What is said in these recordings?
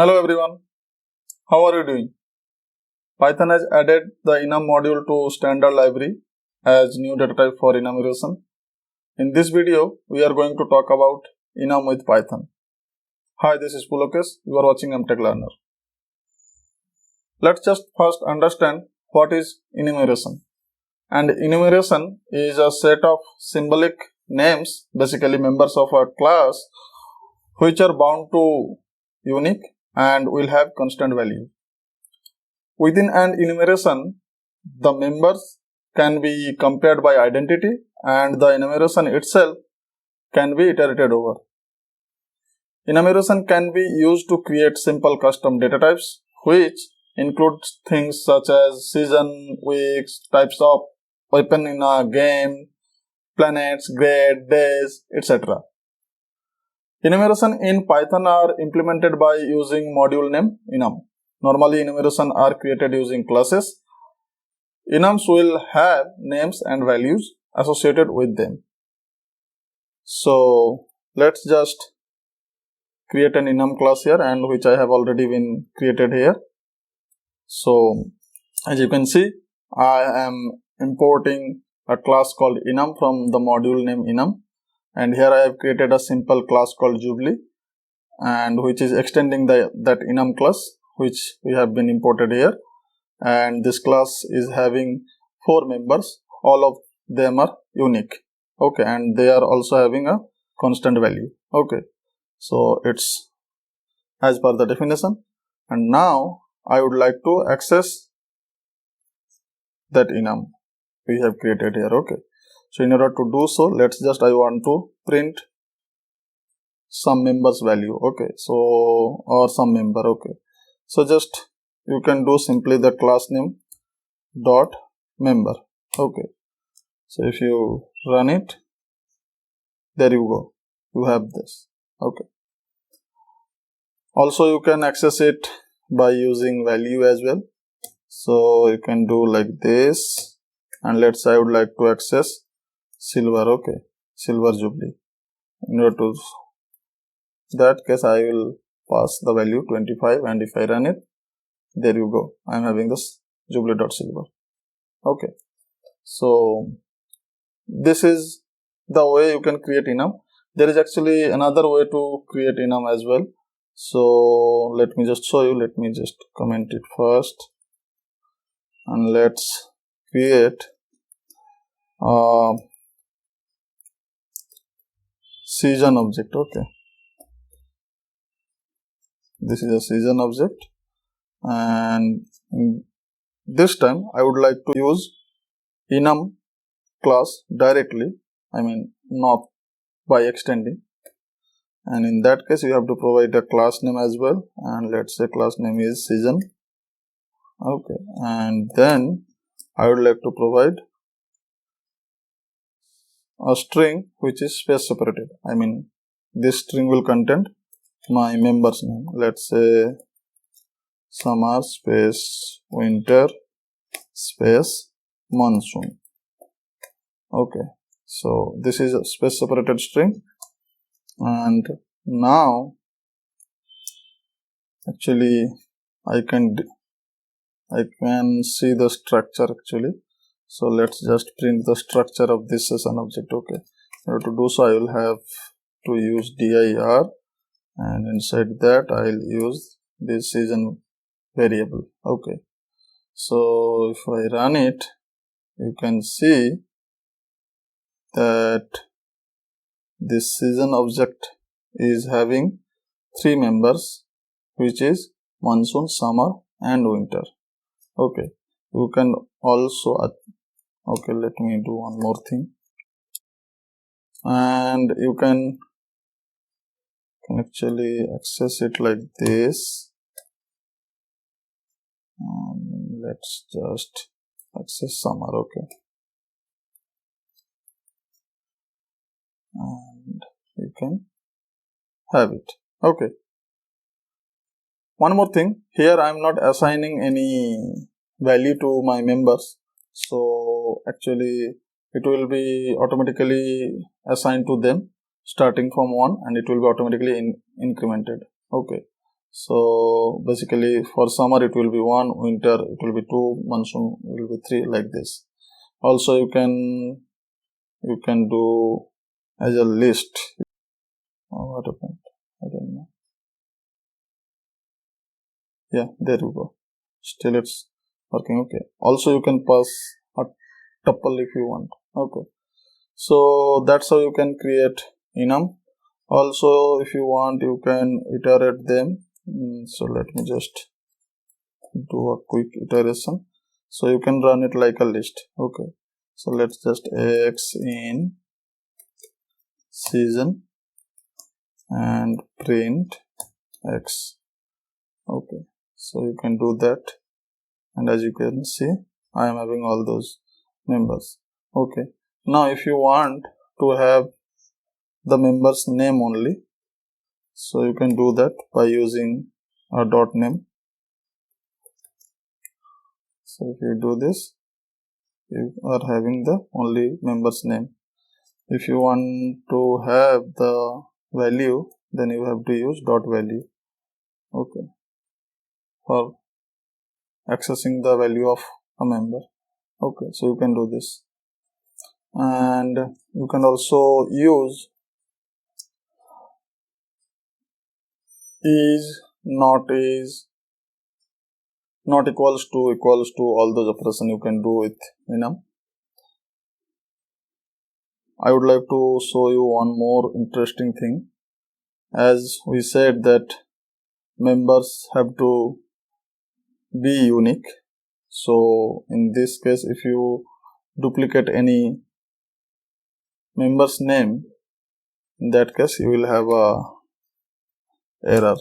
Hello everyone, how are you doing? Python has added the enum module to standard library as new data type for enumeration. In this video, we are going to talk about enum with Python. Hi, this is Pulokesh. You are watching MTech Learner. Let's just first understand what is enumeration. And enumeration is a set of symbolic names, basically members of a class, which are bound to unique and will have constant value. Within an enumeration, the members can be compared by identity and the enumeration itself can be iterated over. Enumeration can be used to create simple custom data types, which includes things such as season, weeks, types of weapon in a game, planets, grade, days, etc. Enumeration in Python are implemented by using module name enum. Normally, enumeration are created using classes. Enums will have names and values associated with them. So, let's just create an enum class here, and which I have already been created here. So, as you can see, I am importing a class called enum from the module name enum, and here I have created a simple class called Jubilee, and which is extending that enum class which we have been imported here. And this class is having 4 members. All of them are unique. Okay, and they are also having a constant value. Okay, so it's as per the definition. And now I would like to access that enum we have created here. Okay, so in order to do so, I want to print some members value. Okay, so or some member. Okay, so just you can do simply the class name dot member. Okay, so if you run it, there you go, you have this. Okay, also you can access it by using value as well. So you can do like this, and let's say I would like to access silver. Okay, silver Jubilee. In order to that case, I will pass the value 25, and if I run it, there you go, I am having this Jubilee.silver. Okay, so this is the way you can create enum. There is actually another way to create enum as well. So let me just show you. Let me just comment it first, and let's create a season object. Okay, this is a season object, and this time I would like to use enum class directly, I mean not by extending, and in that case you have to provide a class name as well, and let's say class name is season. Okay, and then I would like to provide a string which is space separated. I mean this string will contain my member's name. Let's say summer space winter space monsoon. Okay, so this is a space separated string, and now actually I can see the structure actually. So let's just print the structure of this session object. Okay, in order to do so, I will have to use dir, and inside that I will use this season variable. Okay, so if I run it, you can see that this season object is having 3 members, which is monsoon, summer and winter. Okay, you can also okay, let me do one more thing, and you can actually access it like this, and let's just access summer. Okay, and you can have it. Okay, one more thing, here I am not assigning any value to my members, so actually it will be automatically assigned to them starting from 1, and it will be automatically incremented. Okay, So basically for summer it will be 1, winter it will be 2, monsoon will be 3, like this. Also you can do as a list. What happened? I don't know. Yeah, there you go. Still it's working. Okay. Also you can pass a tuple if you want. Okay. So that's how you can create enum. Also if you want you can iterate them. So let me just do a quick iteration. So you can run it like a list. Okay. So let's just x in season and print x. Okay. So you can do that, and as you can see I am having all those members. Okay. Now if you want to have the members name only, so you can do that by using a dot name. So if you do this, you are having the only members name. If you want to have the value, then you have to use dot value. Okay. For accessing the value of a member. Okay, so you can do this. And you can also use is, not equals to, all those operations you can do with enum. I would like to show you one more interesting thing. As we said that members have to be unique. So in this case, if you duplicate any member's name, in that case you will have a error,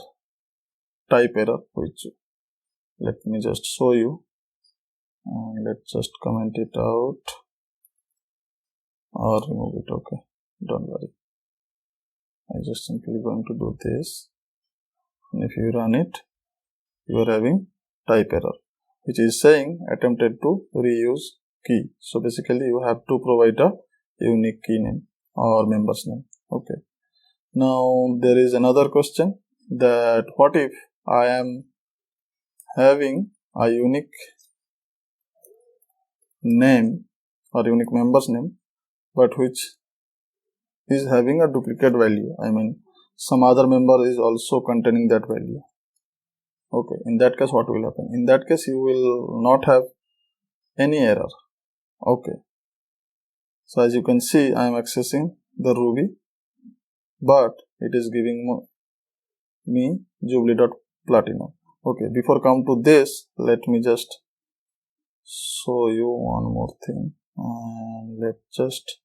type error, which let me just show you, and let's just comment it out or remove it. Okay, don't worry, I just simply going to do this, and if you run it, you are having type error, which is saying attempted to reuse key. So basically you have to provide a unique key name or member's name. Okay, now there is another question, that what if I am having a unique name or unique member's name, but which is having a duplicate value. I mean, some other member is also containing that value. Okay, in that case what will happen? In that case you will not have any error. Okay, so as you can see I am accessing the Ruby, but it is giving me jubilee.platinum. Okay, before come to this, let me just show you one more thing, and let's just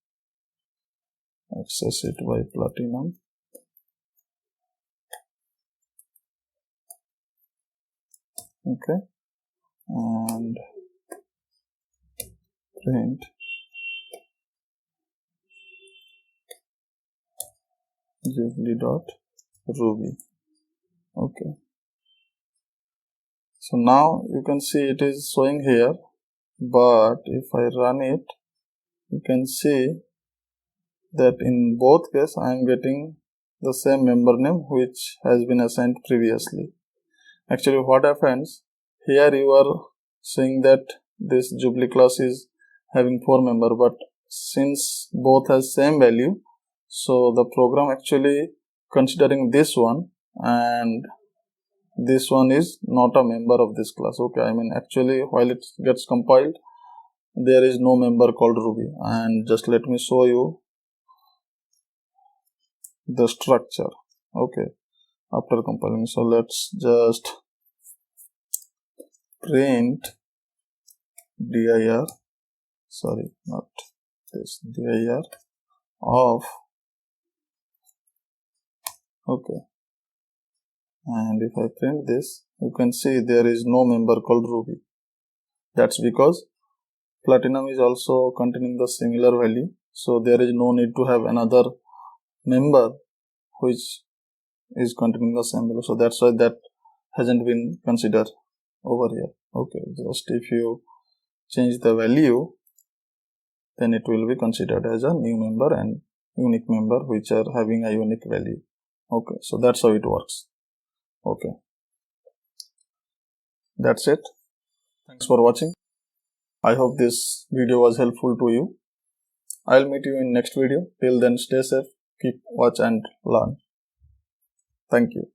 access it by platinum. Okay, and print jubilee.ruby. Okay, so now you can see it is showing here, but if I run it, you can see that in both cases I am getting the same member name which has been assigned previously. Actually what happens here, you are saying that this Jubilee class is having 4 members, but since both has same value, so the program actually considering this one, and this one is not a member of this class. Okay, I mean actually while it gets compiled, there is no member called Ruby. And just let me show you the structure. Okay, after compiling, so let's just print dir, sorry, not this, dir of, okay, and if I print this, you can see there is no member called Ruby. That's because platinum is also containing the similar value, so there is no need to have another member which is containing the same value. So that's why that hasn't been considered over here. Okay, just if you change the value, then it will be considered as a new member and unique member which are having a unique value. Okay, so that's how it works. Okay. That's it. Thanks for watching. I hope this video was helpful to you. I'll meet you in next video. Till then, stay safe, keep watch and learn. Thank you.